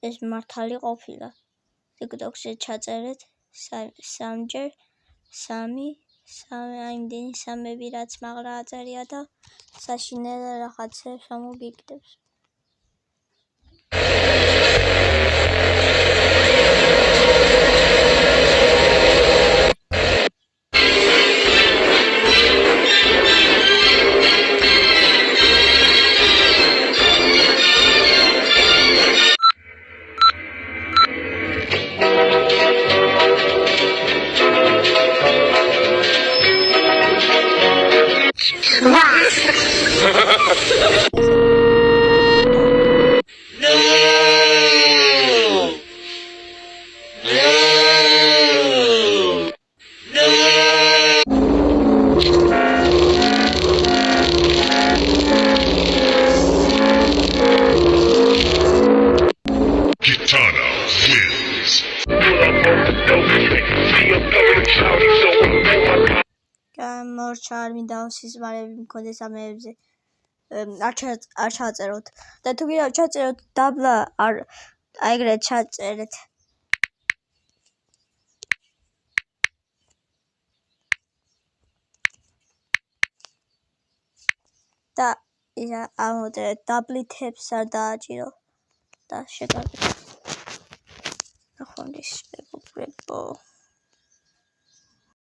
ეს მართალი ყოფილა. TikTok-ზე ჩაწერეთ სამჯერ, იმდენი სამები რაც მაღლა აწერია და საშინელ რაღაცებს ამოგიგდებს. Kitana wins. Გამორჩა არ მინდა სიზმარები მქონდეს ამებზე. არ ჩაწეროთ. და თუ გინდა ჩაწეროთ დაბლა არ ეგრეთ ჩაწერეთ. და ისა ამოდრეთ დაბლითებს არ დააჭირო და შეგარდეთ. ახონდის მეგობრებო.